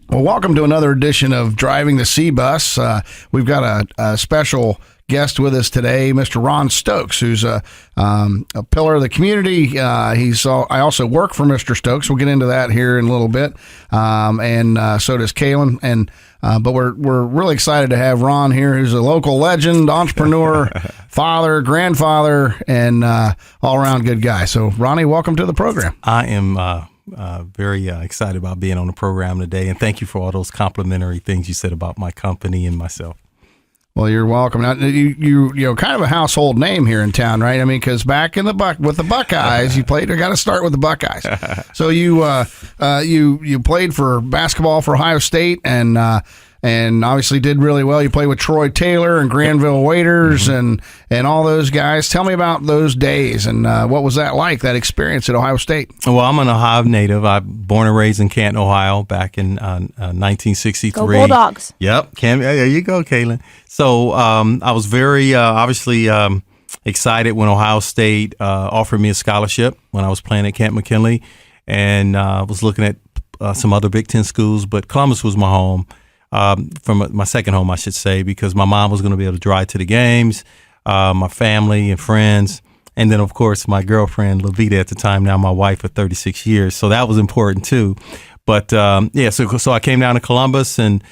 Well, welcome to another edition of Driving the Cbus. We've got a special guest with us today, Mr. Ron Stokes, who's a pillar of the community. I also work for Mr. Stokes. We'll get into that here in a little bit, and so does Kaylin. But we're really excited to have Ron here, who's a local legend, entrepreneur, father, grandfather, and all-around good guy. So, Ronnie, welcome to the program. I am very excited about being on the program today, and thank you for all those complimentary things you said about my company and myself. Well, you're welcome. Now, you kind of a household name here in town, right? I mean, because back in with the Buckeyes, you played. I got to start with the Buckeyes. So you played for basketball for Ohio State, and obviously did really well. You played with Troy Taylor and Granville Waiters and all those guys. Tell me about those days and what was that like, that experience at Ohio State? Well, I'm an Ohio native. I'm born and raised in Canton, Ohio, back in 1963. Go Bulldogs. Yep. There you go, Kaylin. So I was very obviously excited when Ohio State offered me a scholarship when I was playing at Camp McKinley, and I was looking at some other Big Ten schools, but Columbus was my home. From my second home, I should say, because my mom was going to be able to drive to the games, my family and friends, and then, of course, my girlfriend, Levita, at the time, now my wife for 36 years. So that was important, too. But, so I came down to Columbus and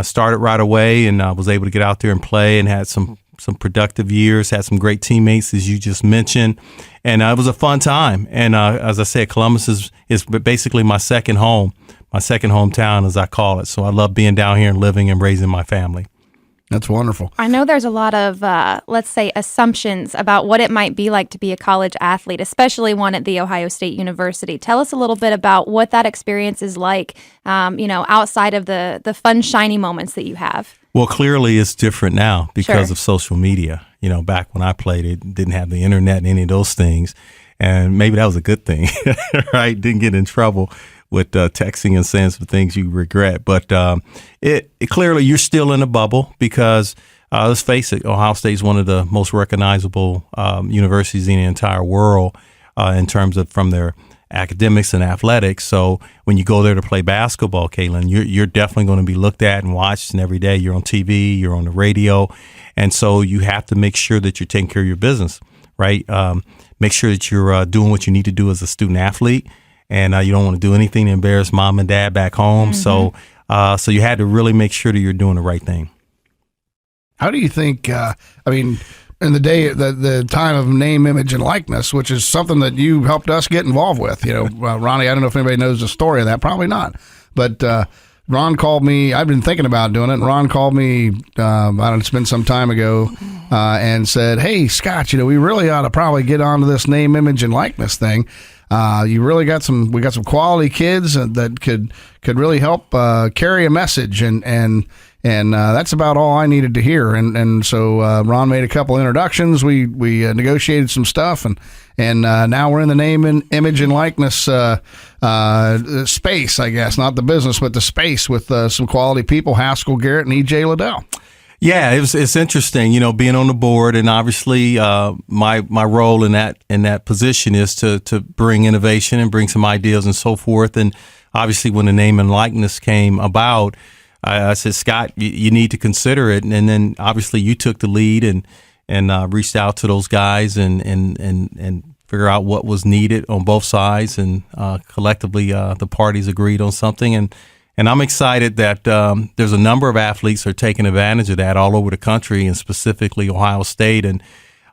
started right away, and I was able to get out there and play and had some productive years, had some great teammates, as you just mentioned, and it was a fun time. And as I said, Columbus is basically my second home. My second hometown, as I call it. So I love being down here and living and raising my family. That's wonderful. I know there's a lot of, let's say, assumptions about what it might be like to be a college athlete, especially one at The Ohio State University. Tell us a little bit about what that experience is like, outside of the fun, shiny moments that you have. Well, clearly it's different now because of social media. You know, back when I played, it didn't have the internet and any of those things. And maybe that was a good thing, right? Didn't get in trouble with texting and saying some things you regret. But it clearly you're still in a bubble because let's face it, Ohio State is one of the most recognizable universities in the entire world in terms of from their academics and athletics. So when you go there to play basketball, Kaylin, you're definitely going to be looked at and watched, and every day you're on TV, you're on the radio. And so you have to make sure that you're taking care of your business, right? Make sure that you're doing what you need to do as a student athlete. And you don't want to do anything to embarrass mom and dad back home. Mm-hmm. So you had to really make sure that you're doing the right thing. How do you think, in the time of name, image, and likeness, which is something that you helped us get involved with, Ronnie, I don't know if anybody knows the story of that, probably not. But Ron called me, I've been thinking about doing it, and Ron called me, it's been some time ago, and said, hey, Scott, we really ought to probably get onto this name, image, and likeness thing. We got some quality kids that could really help carry a message, and that's about all I needed to hear. And so Ron made a couple introductions. We negotiated some stuff, and now we're in the name and image and likeness space, I guess, not the business, but the space with some quality people, Haskell Garrett and EJ Liddell. Yeah, it's interesting, being on the board, and obviously my role in that position is to bring innovation and bring some ideas and so forth. And obviously, when the name and likeness came about, I said, Scott, you need to consider it. And then obviously you took the lead and reached out to those guys and figure out what was needed on both sides, and collectively the parties agreed on something. And I'm excited that there's a number of athletes who are taking advantage of that all over the country, and specifically Ohio State. And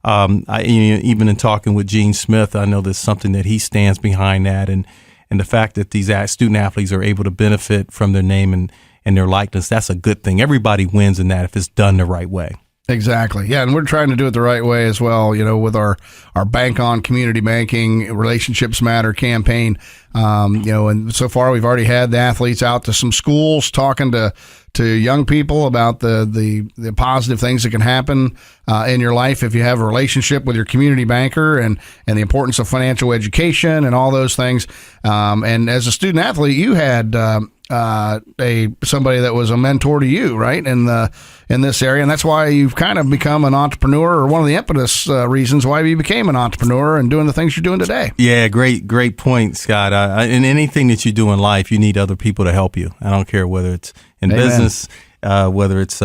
even in talking with Gene Smith, I know there's something that he stands behind that. And the fact that these student athletes are able to benefit from their name and their likeness, that's a good thing. Everybody wins in that if it's done the right way. Exactly. Yeah, and we're trying to do it the right way as well, with our Bank On Community Banking Relationships Matter campaign. And so far we've already had the athletes out to some schools talking to young people about the positive things that can happen in your life if you have a relationship with your community banker, and the importance of financial education and all those things. And as a student athlete, you had somebody that was a mentor to you, right? In this area, and that's why you've kind of become an entrepreneur, or one of the impetus reasons why you became an entrepreneur and doing the things you're doing today. Yeah, great point, Scott. In anything that you do in life, you need other people to help you. I don't care whether it's in Amen. business, whether it's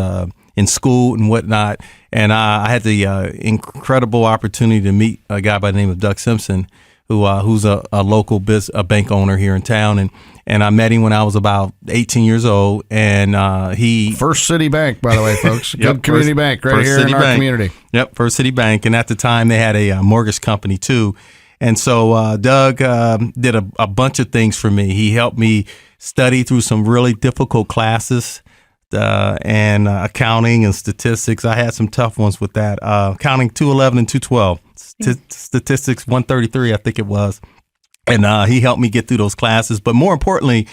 in school and whatnot. And I had the incredible opportunity to meet a guy by the name of Doug Simpson, who's a local bank owner here in town, and I met him when I was about 18 years old, and he First City Bank, by the way, folks. Yep, Good community bank right here in our community. Yep, First City Bank, and at the time they had a mortgage company too, and so Doug did a bunch of things for me. He helped me study through some really difficult classes. And accounting and statistics. I had some tough ones with that. Accounting 211 and 212. Statistics 133, I think it was. And he helped me get through those classes. But more importantly,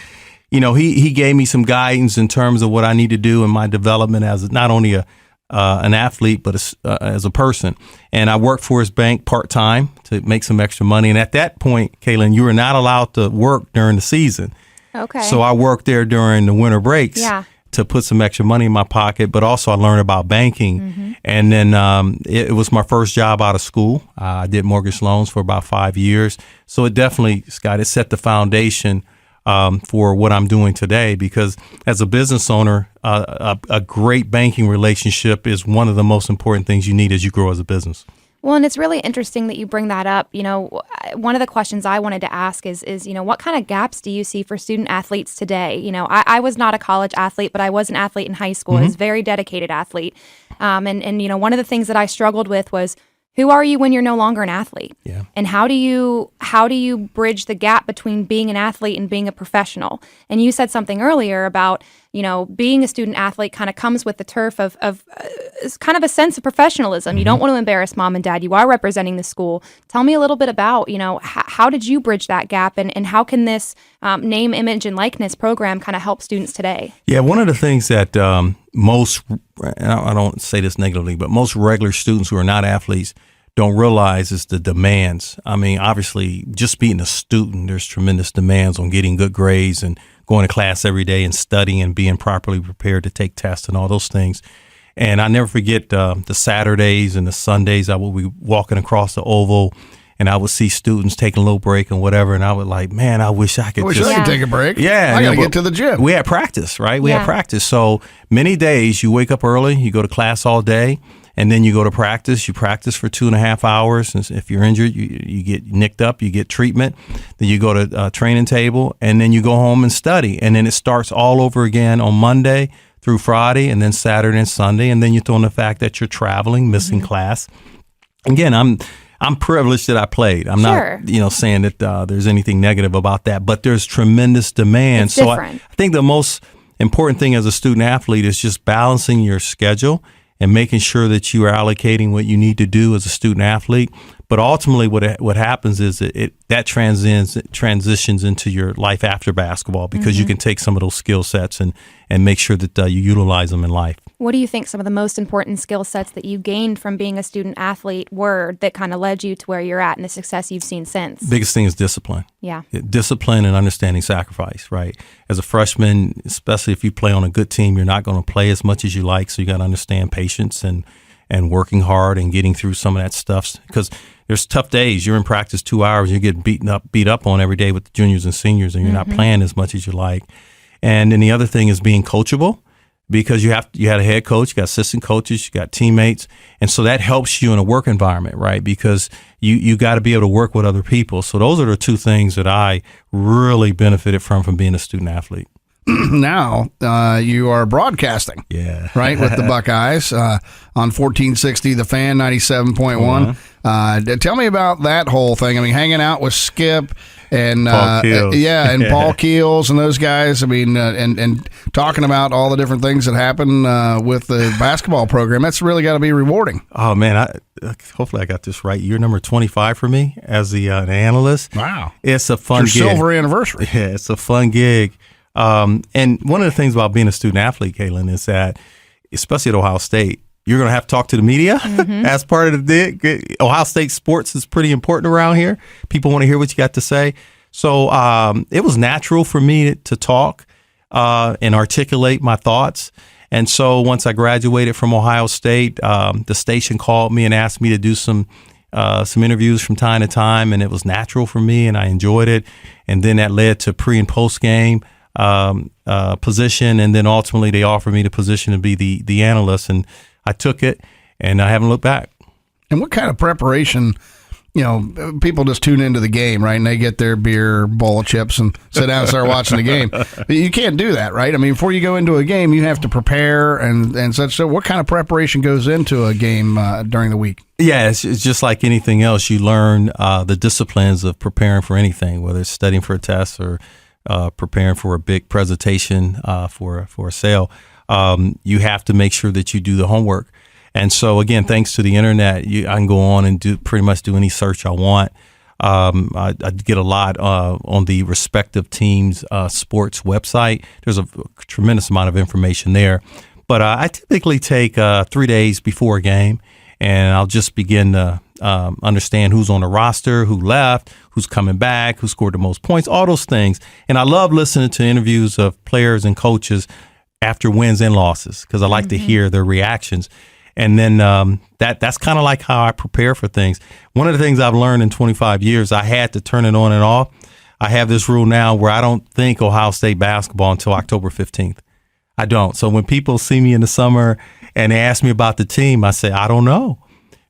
he gave me some guidance in terms of what I need to do in my development as not only an athlete, but as a person. And I worked for his bank part-time to make some extra money. And at that point, Kaylin, you were not allowed to work during the season. Okay. So I worked there during the winter breaks. Yeah. To put some extra money in my pocket, but also I learned about banking. Mm-hmm. And then it was my first job out of school. I did mortgage loans for about 5 years. So it definitely, Scott, it set the foundation for what I'm doing today, because as a business owner, a great banking relationship is one of the most important things you need as you grow as a business. Well, and it's really interesting that you bring that up. One of the questions I wanted to ask is what kind of gaps do you see for student athletes today? I was not a college athlete, but I was an athlete in high school. I was a very dedicated athlete. And one of the things that I struggled with was, who are you when you're no longer an athlete? Yeah. And how do you bridge the gap between being an athlete and being a professional? And you said something earlier about, being a student athlete kind of comes with the turf of kind of a sense of professionalism. Mm-hmm. You don't want to embarrass mom and dad. You are representing the school. Tell me a little bit about, how did you bridge that gap, and how can this name, image, and likeness program kind of help students today? Yeah, one of the things that most, I don't say this negatively, but most regular students who are not athletes don't realize is the demands. I mean, obviously, just being a student, there's tremendous demands on getting good grades and going to class every day and studying and being properly prepared to take tests and all those things. And I never forget the Saturdays and the Sundays. I would be walking across the oval, and I would see students taking a little break and whatever, and I would like, man, I wish I could I could take a break. Yeah. I got to get to the gym. We had practice, right? We had practice. So many days you wake up early, you go to class all day, and then you go to practice. You practice for 2.5 hours. And if you're injured, you get nicked up, you get treatment. Then you go to a training table, and then you go home and study. And then it starts all over again on Monday through Friday, and then Saturday and Sunday. And then you throw in the fact that you're traveling, missing class. Again, I'm privileged that I played. I'm not, saying that there's anything negative about that, but there's tremendous demand. It's different. I think the most important thing as a student athlete is just balancing your schedule and making sure that you are allocating what you need to do as a student athlete. But ultimately, what happens is that transitions into your life after basketball, because you can take some of those skill sets and make sure that you utilize them in life. What do you think some of the most important skill sets that you gained from being a student athlete were that kind of led you to where you're at and the success you've seen since? Biggest thing is discipline. Yeah. Discipline and understanding sacrifice, right? As a freshman, especially if you play on a good team, you're not going to play as much as you like, so you got to understand patience and working hard and getting through some of that stuff, because there's tough days. You're in practice 2 hours, you get beat up on every day with the juniors and seniors, and you're not playing as much as you like. And then the other thing is being coachable, because you had a head coach, you got assistant coaches, you got teammates, and so that helps you in a work environment, right? Because you got to be able to work with other people. So those are the two things that I really benefited from being a student athlete. Now you are broadcasting, right, with the Buckeyes on 1460 The Fan 97.1. Tell me about that whole thing. I mean, hanging out with Skip and Paul Keels. and Paul Keels and those guys. I mean, and talking about all the different things that happen with the basketball program. That's really got to be rewarding. Oh man, hopefully I got this right. You're number 25 for me as the analyst. Wow, it's a fun it's your gig. Silver anniversary. Yeah, it's a fun gig. And one of the things about being a student athlete, Kaylin, is that, especially at Ohio State, you're going to have to talk to the media as part of the dig. Ohio State sports is pretty important around here. People want to hear what you got to say. So it was natural for me to talk. and articulate my thoughts. And so once I graduated from Ohio State, the station called me and asked me to do some interviews from time to time, and it was natural for me, and I enjoyed it. And then that led to pre and post game position, and then ultimately they offered me the position to be the analyst, and I took it, and I haven't looked back. And what kind of preparation? People just tune into the game, right? And they get their beer, bowl of chips, and sit down and start watching the game. But you can't do that, right? I mean, before you go into a game, you have to prepare and such. So what kind of preparation goes into a game during the week? Yeah, it's just like anything else. You learn the disciplines of preparing for anything, whether it's studying for a test or preparing for a big presentation for a sale. You have to make sure that you do the homework. And so, again, thanks to the internet, I can go on and pretty much do any search I want. I get a lot on the respective teams' sports website. There's a tremendous amount of information there. But I typically take 3 days before a game, and I'll just begin to understand who's on the roster, who left, who's coming back, who scored the most points, all those things. And I love listening to interviews of players and coaches after wins and losses because I like to hear their reactions. And then that's kind of like how I prepare for things. One of the things I've learned in 25 years, I had to turn it on and off. I have this rule now where I don't think Ohio State basketball until October 15th. I don't. So when people see me in the summer and they ask me about the team, I say, I don't know.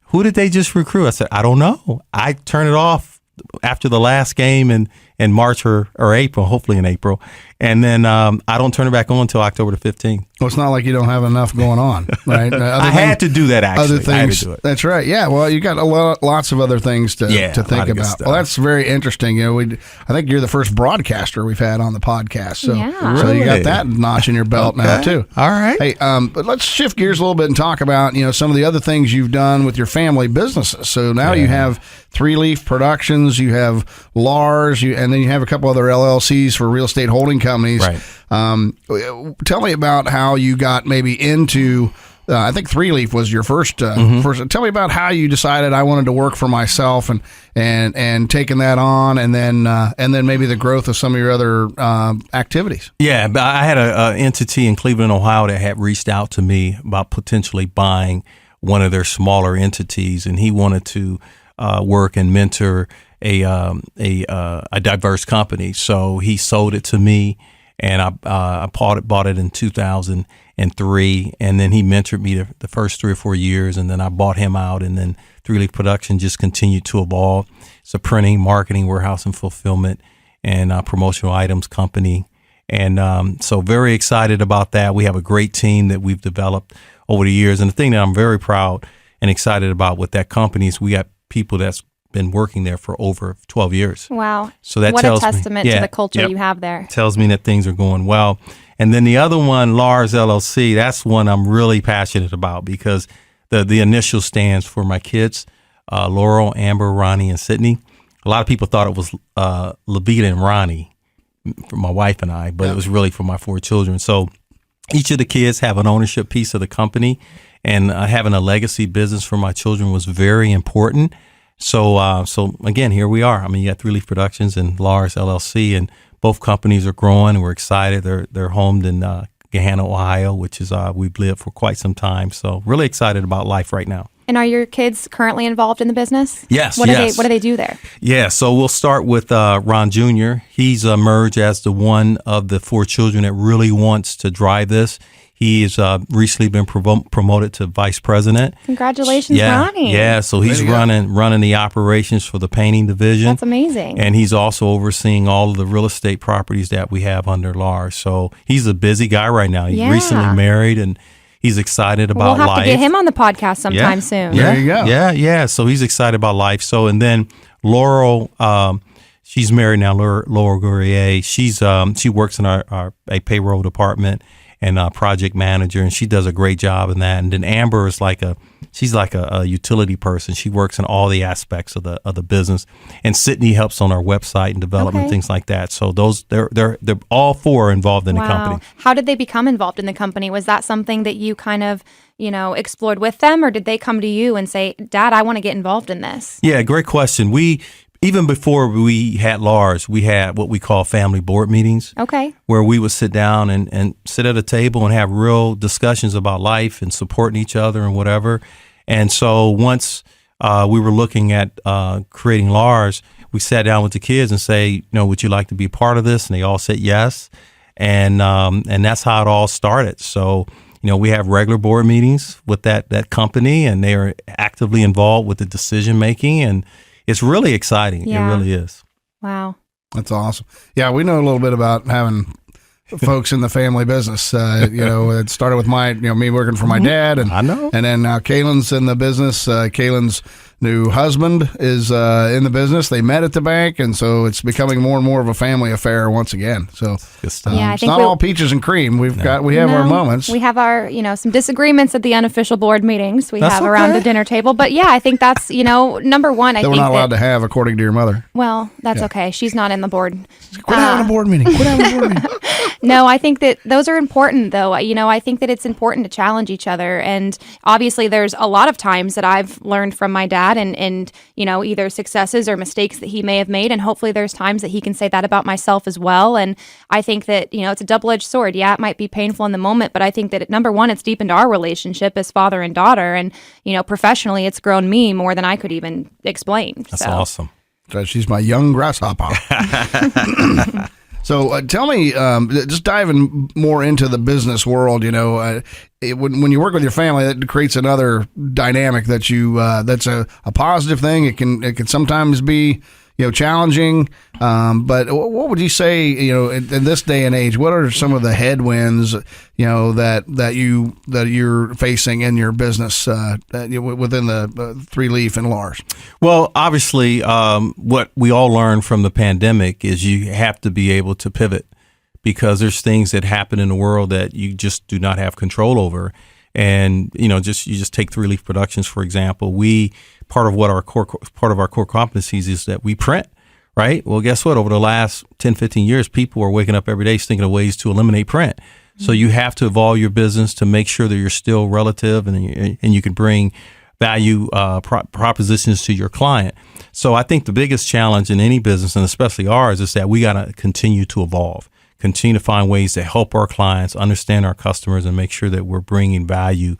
Who did they just recruit? I said, I don't know. I turn it off after the last game in March or April, hopefully in April. And then I don't turn it back on until October the 15th. Well, it's not like you don't have enough going on, right? I had to do that, actually. Other things, I had to do it. That's right. Yeah, well, you got lots of other things to think about. Well, that's very interesting. I think you're the first broadcaster we've had on the podcast. So, so you got that notch in your belt now, too. All right. Hey, but let's shift gears a little bit and talk about, some of the other things you've done with your family businesses. So now you have Three Leaf Productions, you have LARS, and then you have a couple other LLCs for real estate holding companies. Right. Tell me about how you got maybe into, I think Three Leaf was your first. First. Tell me about how you decided I wanted to work for myself and taking that on, and then maybe the growth of some of your other activities. Yeah, but I had an entity in Cleveland, Ohio that had reached out to me about potentially buying one of their smaller entities, and he wanted to work and mentor a diverse company. So he sold it to me, and I bought it in 2003, and then he mentored me the first 3 or 4 years, and then I bought him out, and then Three Leaf Production just continued to evolve. It's a printing, marketing, warehouse, and fulfillment, and promotional items company. And so very excited about that. We have a great team that we've developed over the years. And the thing that I'm very proud and excited about with that company is we got people that's been working there for over 12 years. Wow. So that what tells a testament me, to the culture you have there. Tells me that things are going well. And then the other one, LARS LLC, that's one I'm really passionate about because the initial stands for my kids, Laurel, Amber, Ronnie, and Sydney. A lot of people thought it was Levita and Ronnie for my wife and I, but it was really for my 4 children. So each of the kids have an ownership piece of the company, and having a legacy business for my children was very important. So again, here we are. I mean, you got Three Leaf Productions and LARS LLC, and both companies are growing. We're excited. They're homed in Gahanna, Ohio, which is we've lived for quite some time. So really excited about life right now. And are your kids currently involved in the business? Yes. What do they do there? Yeah. So we'll start with Ron Jr. He's emerged as the one of the 4 children that really wants to drive this. He has recently been promoted to vice president. Congratulations, Ronnie. Yeah, so he's running the operations for the painting division. That's amazing. And he's also overseeing all of the real estate properties that we have under LARS. So he's a busy guy right now. He's recently married, and he's excited about life. We'll have to get him on the podcast sometime soon. Yeah, there you go. Yeah. So he's excited about life. So, and then Laurel, she's married now, Laurel Gourier. She works in a payroll department and project manager, and she does a great job in that. And then Amber is she's like a utility person. She works in all the aspects of the business. And Sydney helps on our website and development, things like that. So they're all 4 involved in the company. How did they become involved in the company? Was that something that you kind of explored with them, or did they come to you and say, "Dad, I want to get involved in this"? Yeah, great question. even before we had LARS, we had what we call family board meetings. Okay. Where we would sit down and sit at a table and have real discussions about life and supporting each other and whatever. And so once we were looking at creating LARS, we sat down with the kids and say, would you like to be a part of this? And they all said yes. And that's how it all started. So, we have regular board meetings with that company, and they are actively involved with the decision making, and it's really exciting. Yeah. It really is. Wow. That's awesome. Yeah, we know a little bit about having folks in the family business. It started with me working for my dad, and I know. And then now Kaylin's in the business. Kaylin's new husband is in the business. They met at the bank, and so it's becoming more and more of a family affair once again. So Good stuff. Yeah, I it's think not all peaches and cream. We have our moments. We have our, some disagreements at the unofficial board meetings we That's have around okay. the dinner table. But yeah, I think that's, number one. I that think we're not allowed to have, according to your mother. Well, that's okay. She's not in the board. Quit having a board meeting. Quit having a board meeting. No, I think that those are important, though. I think that it's important to challenge each other. And obviously, there's a lot of times that I've learned from my dad and either successes or mistakes that he may have made. And hopefully there's times that he can say that about myself as well. And I think that, it's a double-edged sword. Yeah, it might be painful in the moment, but I think that, number one, it's deepened our relationship as father and daughter. And, professionally, it's grown me more than I could even explain. That's awesome. So she's my young grasshopper. So tell me, just diving more into the business world, when you work with your family, that creates another dynamic that that's a positive thing. It can sometimes be, challenging. But what would you say, in this day and age, what are some of the headwinds, that you're facing in your business within the Three Leaf and LARS? Well, obviously, what we all learned from the pandemic is you have to be able to pivot, because there's things that happen in the world that you just do not have control over. And, you just take Three Leaf Productions, for example. Part of our core competencies is that we print, right? Well, guess what? Over the last 10, 15 years, people are waking up every day thinking of ways to eliminate print. So you have to evolve your business to make sure that you're still relative and you can bring value propositions to your client. So I think the biggest challenge in any business, and especially ours, is that we got to continue to evolve, continue to find ways to help our clients understand our customers and make sure that we're bringing value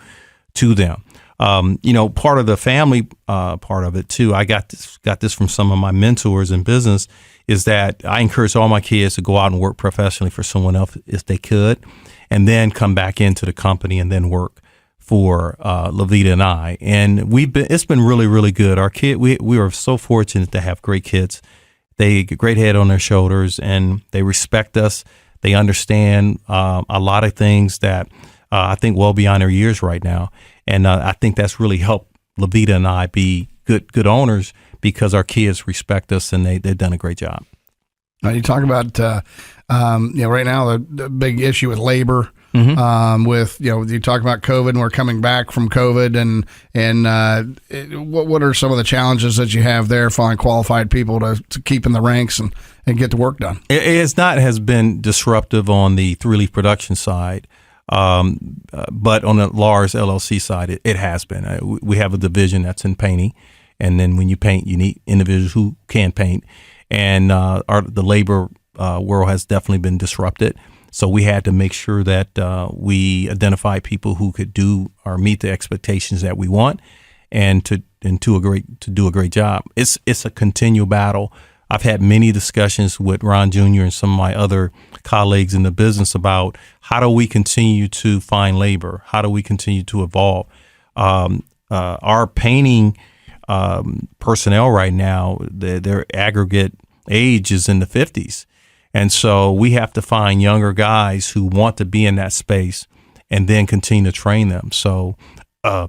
to them. Part of the family part of it too, I got this from some of my mentors in business, is that I encourage all my kids to go out and work professionally for someone else if they could, and then come back into the company and then work for Levita and I. And it's been really, really good. Our kid, we are so fortunate to have great kids. They get a great head on their shoulders, and they respect us. They understand a lot of things that I think well beyond their years right now. And I think that's really helped Levita and I be good owners, because our kids respect us, and they've done a great job. Now, you talk about, right now the big issue with labor. Mm-hmm. You talk about COVID, and we're coming back from COVID, and what are some of the challenges that you have there, finding qualified people to keep in the ranks and get the work done? Has been disruptive on the Three Leaf Production side. But on the LARS LLC side, it has been. We have a division that's in painting, and then when you paint, you need individuals who can paint, and the labor world has definitely been disrupted. So we had to make sure that we identify people who could do or meet the expectations that we want, and to do a great job. It's a continual battle. I've had many discussions with Ron Jr. and some of my other colleagues in the business about how do we continue to find labor? How do we continue to evolve? Our painting personnel right now, their aggregate age is in the 50s. And so we have to find younger guys who want to be in that space and then continue to train them. So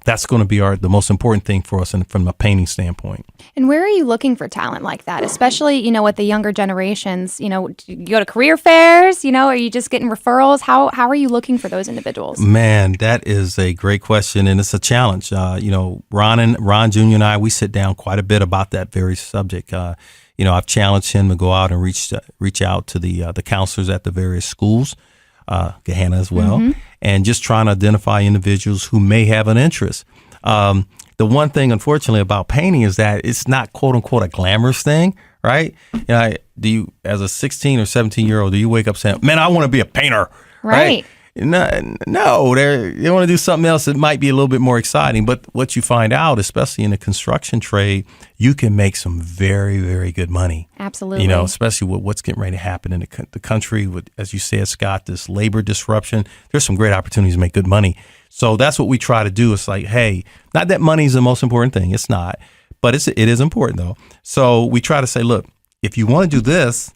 that's going to be the most important thing for us from a painting standpoint. And where are you looking for talent like that, especially, with the younger generations? Do you go to career fairs? Are you just getting referrals? How are you looking for those individuals? Man, that is a great question, and it's a challenge. Ron Jr. and I, we sit down quite a bit about that very subject. I've challenged him to go out and reach out to the counselors at the various schools, Gahanna as well, and just trying to identify individuals who may have an interest. the one thing, unfortunately, about painting is that it's not quote unquote a glamorous thing, right? Do you, as a 16 or 17-year-old, do you wake up saying, "Man, I want to be a painter"? Right. No, they want to do something else that might be a little bit more exciting. But what you find out, especially in the construction trade, you can make some very, very good money. Absolutely. Especially with what's getting ready to happen in the country. With, as you said, Scott, this labor disruption, there's some great opportunities to make good money. So that's what we try to do. It's like, hey, not that money is the most important thing. It's not. But it is important, though. So we try to say, look, if you want to do this,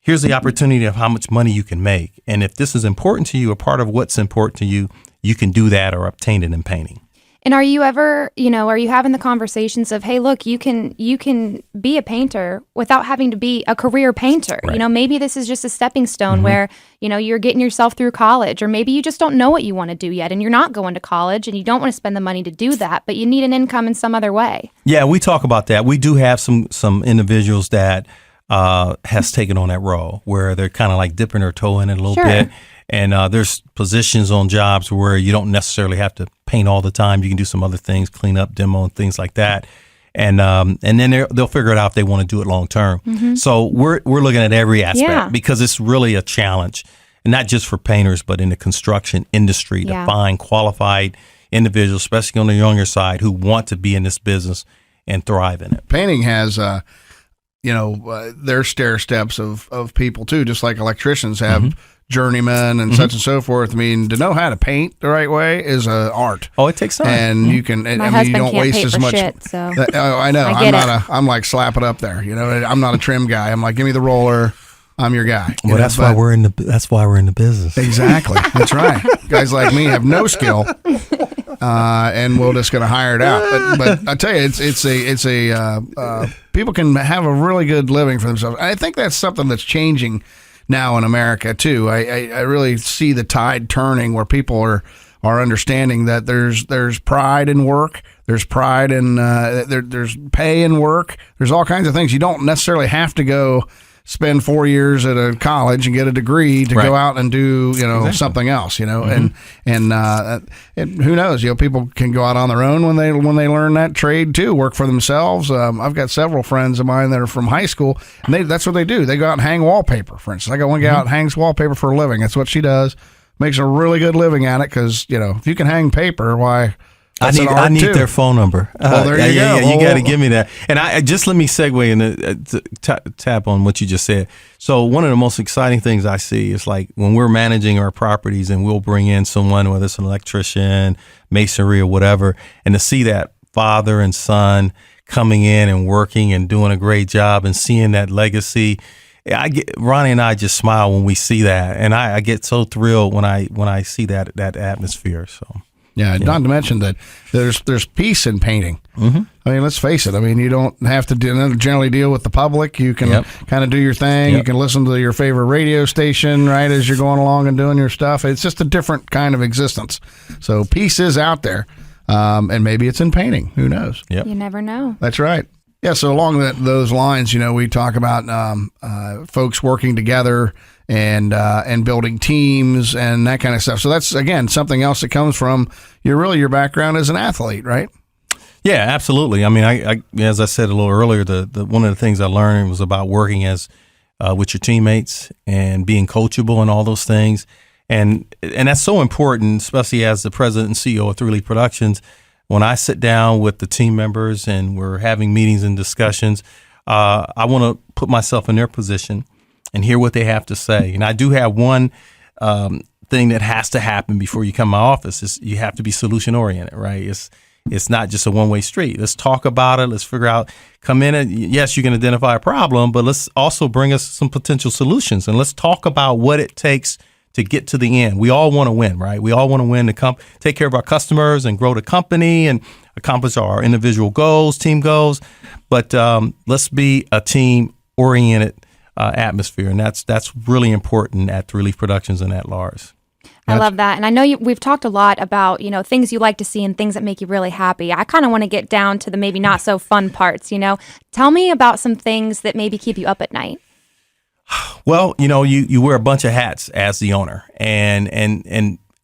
here's the opportunity of how much money you can make. And if this is important to you, a part of what's important to you, you can do that or obtain it in painting. And are you ever, are you having the conversations of, hey, look, you can be a painter without having to be a career painter. Right. Maybe this is just a stepping stone where, you're getting yourself through college, or maybe you just don't know what you want to do yet and you're not going to college and you don't want to spend the money to do that, but you need an income in some other way. Yeah, we talk about that. We do have some individuals that has taken on that role where they're kind of like dipping their toe in it a little bit. And there's positions on jobs where you don't necessarily have to paint all the time. You can do some other things, clean up, demo, and things like that. And then they'll figure it out if they want to do it long term. Mm-hmm. So we're looking at every aspect because it's really a challenge, and not just for painters, but in the construction industry to find qualified individuals, especially on the younger side, who want to be in this business and thrive in it. Painting has their stair steps of people too, just like electricians have journeymen and such and so forth. I mean, to know how to paint the right way is an art. Oh, it takes time. And you can, My husband you don't can't waste paint as for much. Shit, so. I know. I'm like slap it up there. I'm not a trim guy. I'm like, give me the roller. I'm your guy. Well, that's why we're in the business. Exactly. That's right. Guys like me have no skill. And we're just going to hire it out. But I tell you, it's a people can have a really good living for themselves. I think that's something that's changing now in America too. I really see the tide turning where people are understanding that there's pride in work. There's pride in there's pay in work. There's all kinds of things. You don't necessarily have to go spend 4 years at a college and get a degree to go out and do something else, and who knows, people can go out on their own when they learn that trade too, work for themselves. I've got several friends of mine that are from high school, and that's what they do. They go out and hang wallpaper. For instance, I got one guy out and hangs wallpaper for a living. That's what she does. Makes a really good living at it because if you can hang paper, why? I need their phone number. Well, there you go. You got to give me that. And I just let me segue and tap on what you just said. So one of the most exciting things I see is like when we're managing our properties and we'll bring in someone, whether it's an electrician, masonry, or whatever, and to see that father and son coming in and working and doing a great job and seeing that legacy. Ronnie and I just smile when we see that, and I get so thrilled when I see that atmosphere. So. Yeah, not to mention that there's peace in painting. Mm-hmm. I mean, let's face it. I mean, you don't have to generally deal with the public. You can kind of do your thing. Yep. You can listen to your favorite radio station, right, as you're going along and doing your stuff. It's just a different kind of existence. So peace is out there, and maybe it's in painting. Who knows? Yep. You never know. That's right. Yeah, so along those lines, we talk about folks working together and building teams and that kind of stuff. So that's, again, something else that comes from your background as an athlete, right? Yeah, absolutely. I mean, I as I said a little earlier, the one of the things I learned was about working as with your teammates and being coachable and all those things. And that's so important, especially as the president and CEO of 3 Leaf Productions. When I sit down with the team members and we're having meetings and discussions, I want to put myself in their position and hear what they have to say. And I do have one thing that has to happen before you come to my office is you have to be solution oriented, right? It's not just a one-way street. Let's talk about it. Let's figure out, come in and yes, you can identify a problem, but let's also bring us some potential solutions. And let's talk about what it takes to get to the end. We all want to win, right? We all want to win take care of our customers and grow the company and accomplish our individual goals, team goals. But let's be a team-oriented atmosphere, and that's really important at 3 Leaf Productions and at LARS. I love that. And I know we've talked a lot about, things you like to see and things that make you really happy. I kind of want to get down to the maybe not so fun parts, Tell me about some things that maybe keep you up at night. Well, you wear a bunch of hats as the owner, and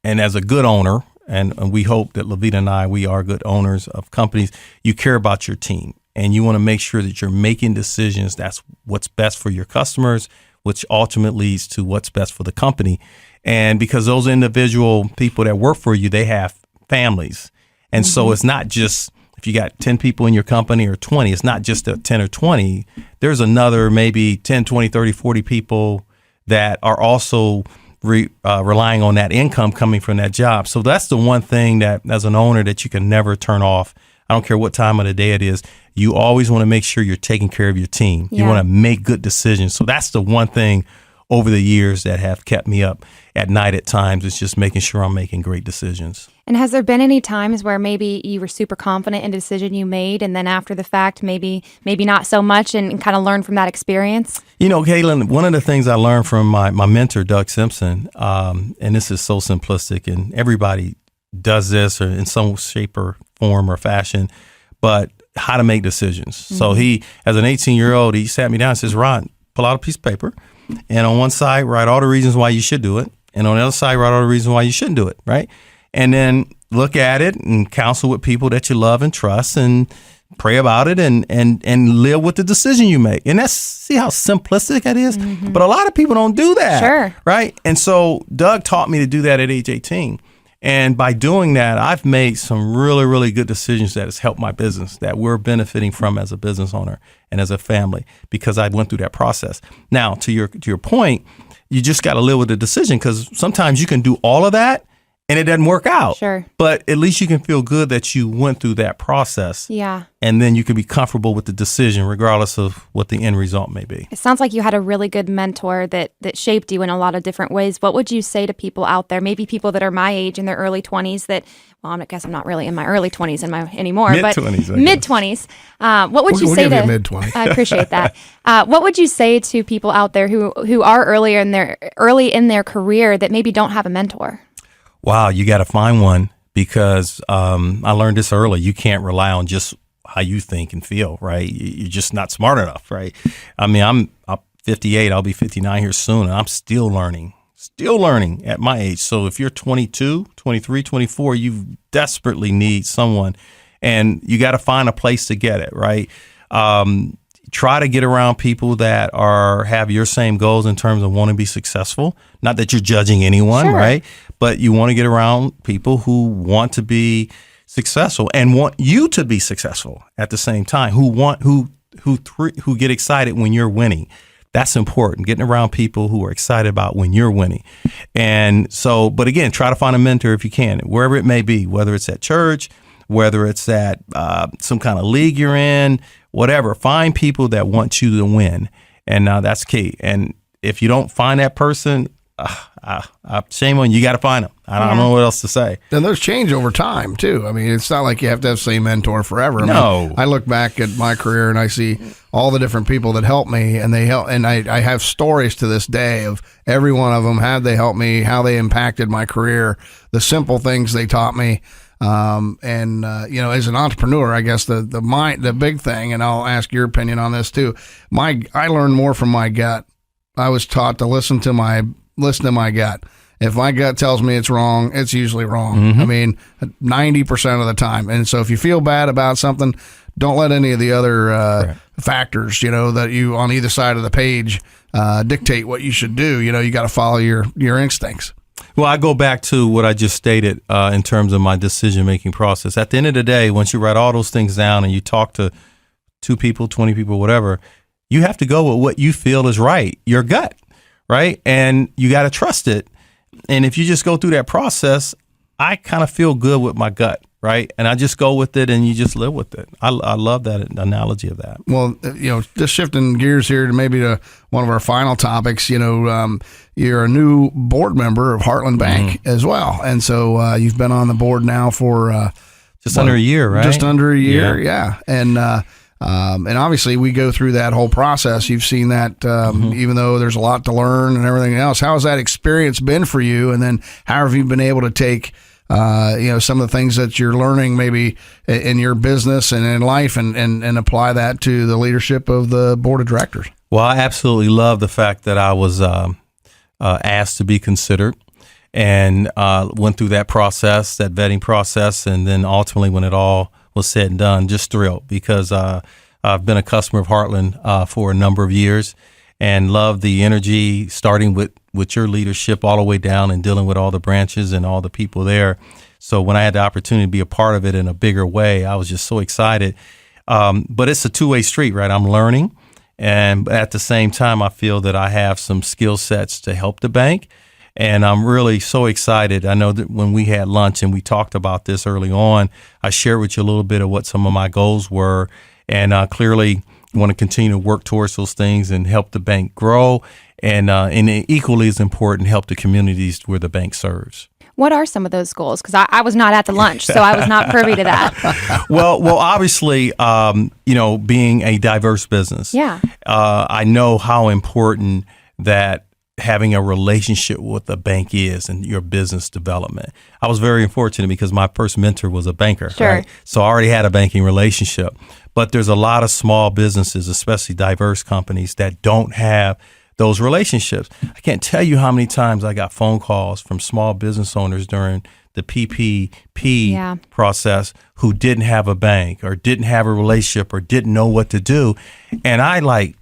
as a good owner, and we hope that Levita and I, we are good owners of companies. You care about your team, and you want to make sure that you're making decisions that's what's best for your customers, which ultimately leads to what's best for the company. And because those individual people that work for you, they have families. And so it's not just, if you got 10 people in your company or 20, it's not just the 10 or 20. There's another maybe 10, 20, 30, 40 people that are also relying on that income coming from that job. So that's the one thing that as an owner that you can never turn off. I don't care what time of the day it is. You always want to make sure you're taking care of your team. Yeah. You want to make good decisions. So that's the one thing over the years that have kept me up at night at times. It's just making sure I'm making great decisions. And has there been any times where maybe you were super confident in a decision you made, and then after the fact, maybe not so much, and kind of learn from that experience? You know, Caitlin, one of the things I learned from my mentor, Doug Simpson, and this is so simplistic, and everybody does this or in some shape or form or fashion, but how to make decisions. So he, as an 18-year-old, he sat me down and says, Ron, pull out a piece of paper, and on one side, write all the reasons why you should do it, and on the other side, write all the reasons why you shouldn't do it, right? And then look at it and counsel with people that you love and trust and pray about it and live with the decision you make. And see how simplistic that is? But a lot of people don't do that. Sure. Right? And so Doug taught me to do that at age 18. And by doing that, I've made some really, really good decisions that has helped my business, that we're benefiting from as a business owner and as a family, because I went through that process. Now, to your point, you just got to live with the decision, because sometimes you can do all of that and it doesn't work out. Sure. But at least you can feel good that you went through that process. Yeah. And then you can be comfortable with the decision, regardless of what the end result may be. It sounds like you had a really good mentor that shaped you in a lot of different ways. What would you say to people out there, maybe people that are my age in their early 20s that, well, I guess I'm not really in my early 20s anymore, Mid-20s, but mid-20s. What would you we'll say give to you mid-20s. I appreciate that. What would you say to people out there who are early in their career that maybe don't have a mentor? Wow, you got to find one, because I learned this early. You can't rely on just how you think and feel, right? You're just not smart enough, right? I mean, I'm 58. I'll be 59 here soon, and I'm still learning at my age. So if you're 22, 23, 24, you desperately need someone, and you got to find a place to get it, right? Try to get around people that have your same goals in terms of wanting to be successful. Not that you're judging anyone, Sure. right? But you want to get around people who want to be successful and want you to be successful at the same time, who get excited when you're winning. That's important, getting around people who are excited about when you're winning. And so, but again, try to find a mentor if you can, wherever it may be, whether it's at church, whether it's at some kind of league you're in, whatever. Find people that want you to win. And that's key. And if you don't find that person, shame on you. You got to find them. I don't know what else to say. And those change over time too. I mean, it's not like you have to have the same mentor forever. I look back at my career and I see all the different people that helped me, and I have stories to this day of every one of them, how they helped me, how they impacted my career, the simple things they taught me. As an entrepreneur, I guess the big thing, and I'll ask your opinion on this too. I learned more from my gut. I was taught to listen to my gut. If my gut tells me it's wrong, it's usually wrong. I mean, 90% of the time. And so if you feel bad about something, don't let any of the other factors, that you on either side of the page dictate what you should do. You got to follow your instincts. Well, I go back to what I just stated in terms of my decision-making process. At the end of the day, once you write all those things down and you talk to 2 people, 20 people, whatever, you have to go with what you feel is right, your gut, right? And you got to trust it. And if you just go through that process, I kind of feel good with my gut, right? And I just go with it, and you just live with it. I love that analogy of that. Well, just shifting gears here to one of our final topics, you're a new board member of Heartland Bank as well. And so you've been on the board now for just under a year, right? Just under a year, yeah. And obviously we go through that whole process. You've seen that even though there's a lot to learn and everything else. How has that experience been for you? And then how have you been able to take some of the things that you're learning maybe in your business and in life and apply that to the leadership of the board of directors? Well, I absolutely love the fact that I was asked to be considered. and went through that process, that vetting process, and then ultimately when it all was said and done, just thrilled because I've been a customer of Heartland for a number of years and love the energy, starting with your leadership all the way down and dealing with all the branches and all the people there. So when I had the opportunity to be a part of it in a bigger way, I was just so excited. But it's a two-way street, right? I'm learning, and at the same time, I feel that I have some skill sets to help the bank. And I'm really so excited. I know that when we had lunch and we talked about this early on, I shared with you a little bit of what some of my goals were. And clearly want to continue to work towards those things and help the bank grow. And equally as important, help the communities where the bank serves. What are some of those goals? Because I was not at the lunch, so I was not privy to that. Well, obviously, being a diverse business, I know how important that having a relationship with the bank is in your business development. I was very fortunate because my first mentor was a banker, right? So I already had a banking relationship. But there's a lot of small businesses, especially diverse companies, that don't have those relationships. I can't tell you how many times I got phone calls from small business owners during the PPP process who didn't have a bank or didn't have a relationship or didn't know what to do. And I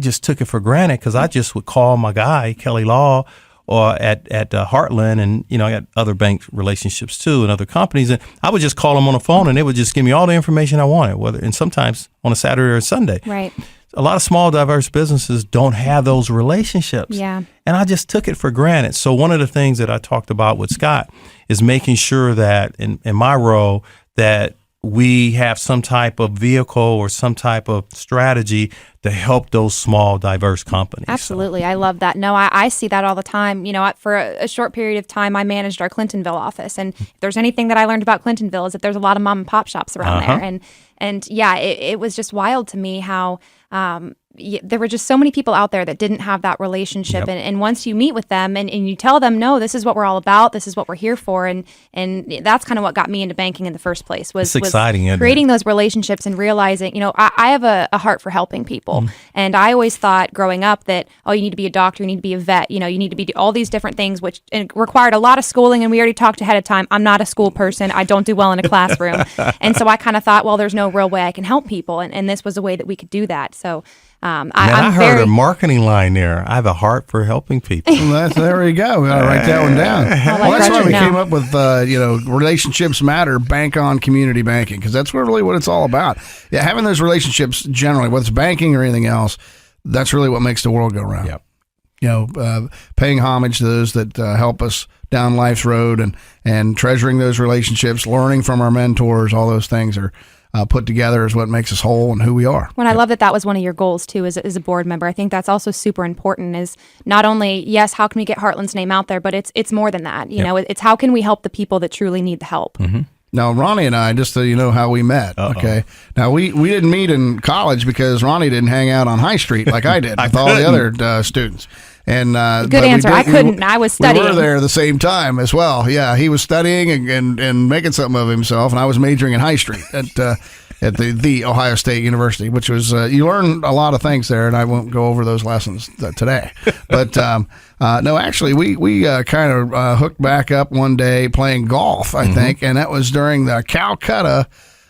just took it for granted because I just would call my guy, Kelly Law, or at Heartland, and I got other bank relationships too and other companies, and I would just call them on the phone and they would just give me all the information I wanted, and sometimes on a Saturday or a Sunday. Right. A lot of small, diverse businesses don't have those relationships. Yeah. And I just took it for granted. So one of the things that I talked about with Scott is making sure that in my role that we have some type of vehicle or some type of strategy to help those small, diverse companies. Absolutely. I love that. No, I see that all the time. For a short period of time, I managed our Clintonville office. And if there's anything that I learned about Clintonville is that there's a lot of mom and pop shops around there. And it was just wild to me how there were just so many people out there that didn't have that relationship. And once you meet with them and you tell them, no, this is what we're all about, this is what we're here for. And that's kind of what got me into banking in the first place was exciting, creating those relationships and realizing, I have a heart for helping people. And I always thought growing up that, you need to be a doctor, you need to be a vet, you need to be all these different things, which required a lot of schooling. And we already talked ahead of time. I'm not a school person. I don't do well in a classroom. And so I kind of thought, well, there's no real way I can help people. And this was a way that we could do that. So I heard a marketing line there. I have a heart for helping people. There we go. We got to write that one down. That's why we came up with, relationships matter, bank on community banking, because that's really what it's all about. Yeah, having those relationships generally, whether it's banking or anything else, that's really what makes the world go round. Yep. Paying homage to those that help us down life's road and treasuring those relationships, learning from our mentors, all those things are put together is what makes us whole and who we are. When I love that was one of your goals too as a board member. I think that's also super important is not only, yes, how can we get Heartland's name out there, but it's more than that. It's how can we help the people that truly need the help. Mm-hmm. Now, Ronnie and I, just so you know how we met, okay? Now, we didn't meet in college because Ronnie didn't hang out on High Street like I did with all the other students. And good answer. I couldn't. I was studying. We were there at the same time as well. Yeah, he was studying and making something of himself, and I was majoring in High Street at the Ohio State University, which was you learn a lot of things there, and I won't go over those lessons today. But no, actually, we kind of hooked back up one day playing golf, I think, and that was during the Calcutta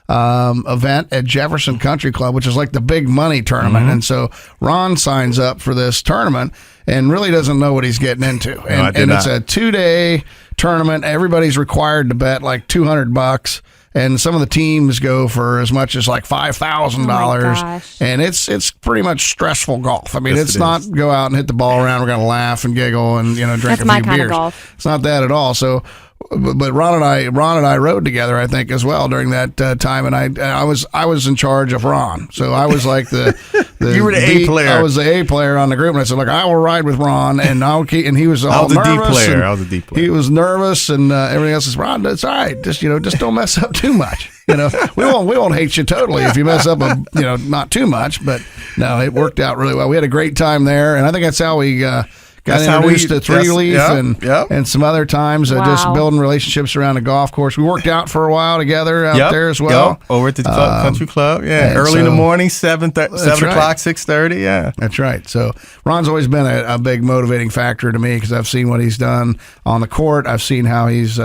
event at Jefferson Country Club, which is like the big money tournament. And so Ron signs up for this tournament and really doesn't know what he's getting into. And it's a 2-day tournament. Everybody's required to bet like $200. And some of the teams go for as much as like $5,000, and it's pretty much stressful golf. I mean, it's not go out and hit the ball around. We're gonna laugh and giggle and drink That's a my few kind beers. Of golf. It's not that at all. So, but Ron and I rode together, I think, as well during that time, and I was in charge of Ron, so I was like the you were the A player. I was the A player on the group, and I said, look, I will ride with Ron, and I'll keep. And he was all nervous. I was a D player. He was nervous, and everything else is Ron. It's all right. Just don't mess up too much. We won't hate you totally if you mess up not too much. But no, it worked out really well. We had a great time there, and I think that's how we got introduced to Three Leaf and some other times, just building relationships around the golf course. We worked out for a while together out there as well. Over at the country club, early in the morning, 7 o'clock, 6:30, That's right. So Ron's always been a big motivating factor to me because I've seen what he's done on the court. I've seen how he's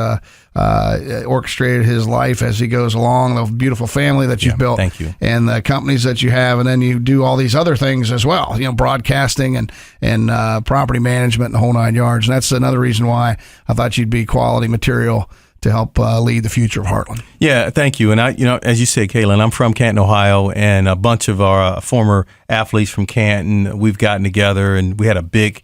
orchestrated his life as he goes along, the beautiful family that you've built, thank you, and the companies that you have, and then you do all these other things as well, broadcasting and property management and the whole 9 yards. And that's another reason why I thought you'd be quality material to help lead the future of Heartland. Yeah, thank you. And as you said, Kaylin, I'm from Canton, Ohio, and a bunch of our former athletes from Canton, we've gotten together, and we had a big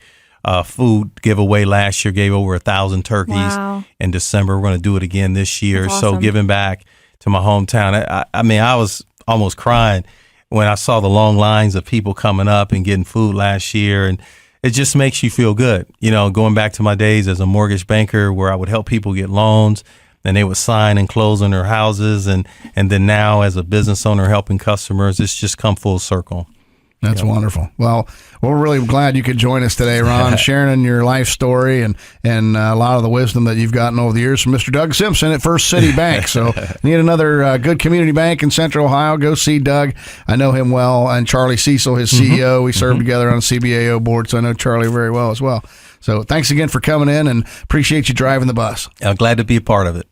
food giveaway last year, gave over 1,000 turkeys in December. We're going to do it again this year. That's awesome. So giving back to my hometown. I mean, I was almost crying when I saw the long lines of people coming up and getting food last year. And it just makes you feel good. Going back to my days as a mortgage banker where I would help people get loans and they would sign and close on their houses. And then now as a business owner helping customers, it's just come full circle. That's wonderful. Well, we're really glad you could join us today, Ron, sharing your life story and a lot of the wisdom that you've gotten over the years from Mr. Doug Simpson at First City Bank. So need another good community bank in Central Ohio, go see Doug. I know him well, and Charlie Cecil, his CEO. We served together on the CBAO board, so I know Charlie very well as well. So thanks again for coming in, and appreciate you driving the bus. I'm glad to be a part of it.